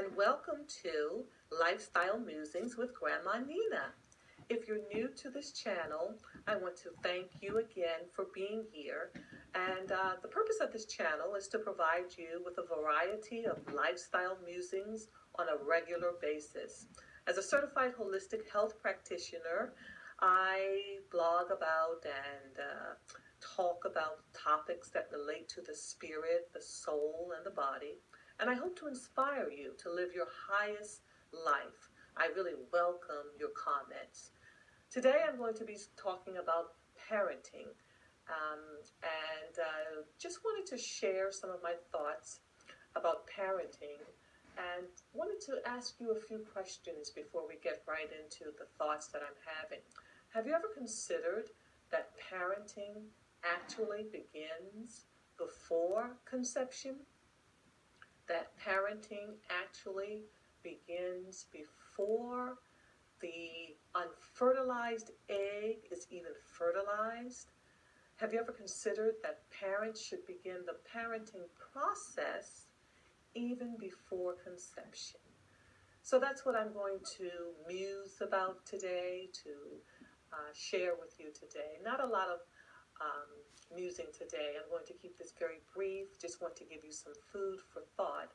and welcome to Lifestyle Musings with Grandma Nina. If you're new to this channel, I want to thank you again for being here. And the purpose of this channel is to provide you with a variety of lifestyle musings on a regular basis. As a certified holistic health practitioner, I blog about and talk about topics that relate to the spirit, the soul, and the body. And I hope to inspire you to live your highest life. I really welcome your comments. Today I'm going to be talking about parenting. Just wanted to share some of my thoughts about parenting and wanted to ask you a few questions before we get right into the thoughts that I'm having. Have you ever considered that parenting actually begins before conception? That parenting actually begins before the unfertilized egg is even fertilized? Have you ever considered that parents should begin the parenting process even before conception? So that's what I'm going to muse about today, to share with you today. Not a lot of musing today. I'm going to keep this very brief. Just want to give you some food for thought.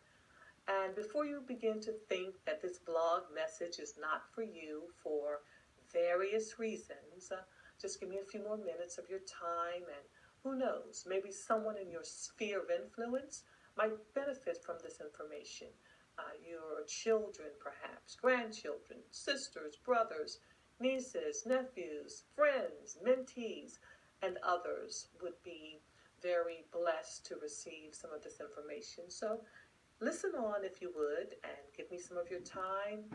And before you begin to think that this blog message is not for you for various reasons, just give me a few more minutes of your time, and who knows, maybe someone in your sphere of influence might benefit from this information. Your children, perhaps, grandchildren, sisters, brothers, nieces, nephews, friends, mentees, and others would be very blessed to receive some of this information. So listen on if you would, and give me some of your time.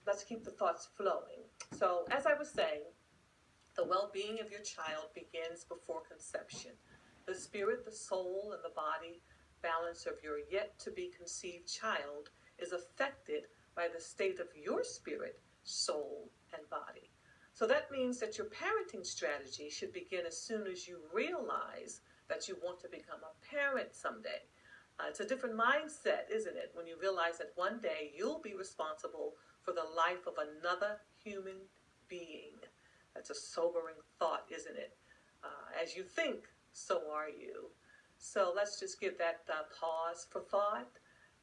Let's keep the thoughts flowing. So as I was saying, the well-being of your child begins before conception. The spirit, the soul, and the body balance of your yet-to-be-conceived child is affected by the state of your spirit, soul, and body. So that means that your parenting strategy should begin as soon as you realize that you want to become a parent someday. It's a different mindset, isn't it, when you realize that one day you'll be responsible for the life of another human being. That's a sobering thought, isn't it? As you think, so are you. So let's just give that pause for thought.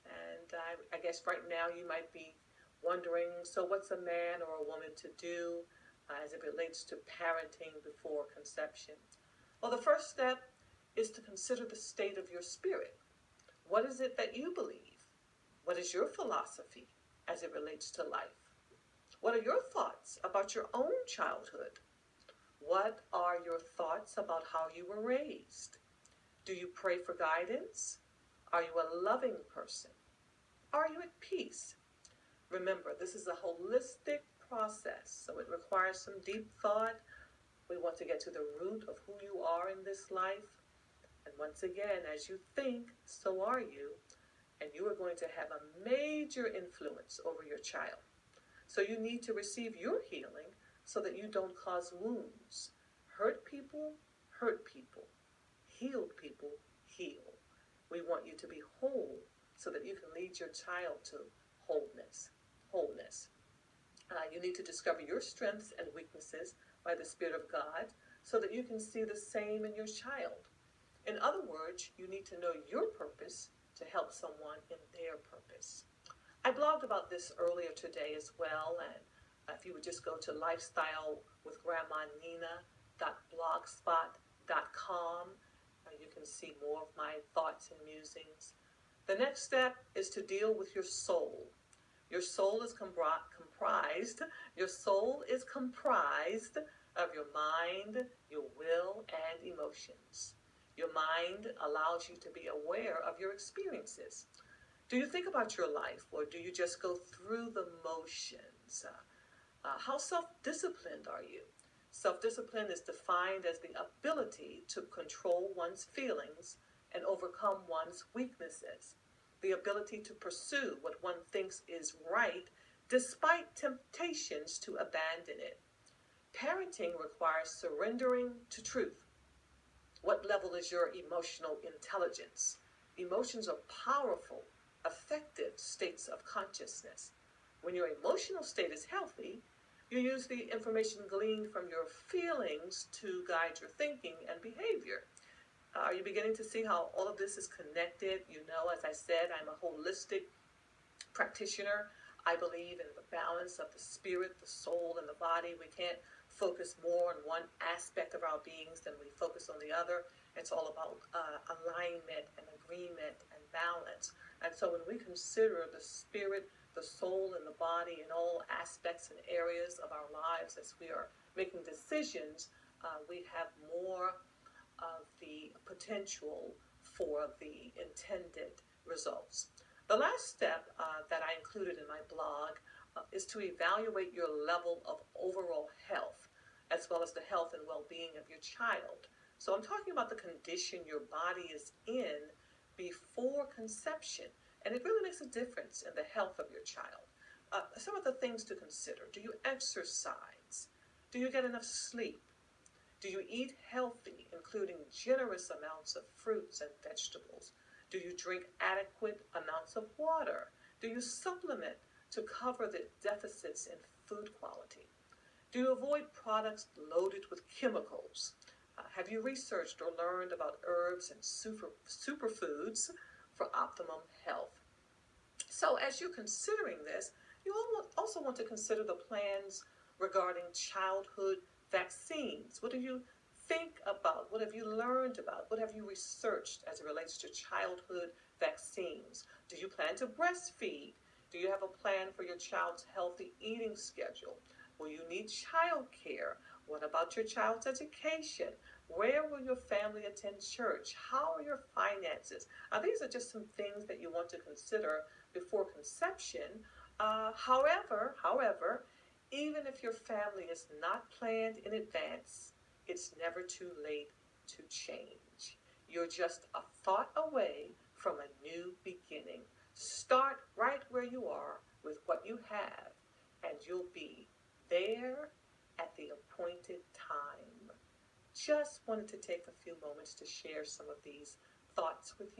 And I guess right now you might be wondering, so what's a man or a woman to do as it relates to parenting before conception? Well, the first step is to consider the state of your spirit. What is it that you believe? What is your philosophy as it relates to life? What are your thoughts about your own childhood? What are your thoughts about how you were raised? Do you pray for guidance? Are you a loving person? Are you at peace? Remember, this is a holistic process, so it requires some deep thought. We want to get to the root of who you are in this life. And once again, as you think, so are you. And you are going to have a major influence over your child. So you need to receive your healing so that you don't cause wounds. Hurt people, hurt people. Healed people, heal. We want you to be whole so that you can lead your child to wholeness. You need to discover your strengths and weaknesses by the Spirit of God so that you can see the same in your child. In other words, you need to know your purpose to help someone in their purpose. I blogged about this earlier today as well, and if you would just go to lifestylewithgrandmanina.blogspot.com, you can see more of my thoughts and musings. The next step is to deal with your soul. Your soul is comprised of your mind, your will, and emotions. Your mind allows you to be aware of your experiences. Do you think about your life, or do you just go through the motions? How self-disciplined are you? Self-discipline is defined as the ability to control one's feelings and overcome one's weaknesses. The ability to pursue what one thinks is right despite temptations to abandon it. Parenting requires surrendering to truth. What level is your emotional intelligence? Emotions are powerful, affective states of consciousness. When your emotional state is healthy, you use the information gleaned from your feelings to guide your thinking and behavior. Are you beginning to see how all of this is connected? You know, as I said, I'm a holistic practitioner. I believe in the balance of the spirit, the soul, and the body. We can't focus more on one aspect of our beings than we focus on the other. It's all about alignment and agreement and balance. And so when we consider the spirit, the soul, and the body in all aspects and areas of our lives as we are making decisions, we have more of the potential for the intended results. The last step that I included in my blog is to evaluate your level of overall health, as well as the health and well-being of your child. So I'm talking about the condition your body is in before conception, and it really makes a difference in the health of your child. Some of the things to consider: do you exercise? Do you get enough sleep? Do you eat healthy, including generous amounts of fruits and vegetables? Do you drink adequate amounts of water? Do you supplement to cover the deficits in food quality? Do you avoid products loaded with chemicals? Have you researched or learned about herbs and superfoods for optimum health? So as you're considering this, you also want to consider the plans regarding childhood vaccines. What do you think about? What have you learned about? What have you researched as it relates to childhood vaccines? Do you plan to breastfeed? Do you have a plan for your child's healthy eating schedule? Will you need child care? What about your child's education? Where will your family attend church? How are your finances? These are just some things that you want to consider before conception. However, even if your family is not planned in advance, it's never too late to change. You're just a thought away from a new beginning. Start right where you are with what you have, and you'll be there at the appointed time. Just wanted to take a few moments to share some of these thoughts with you.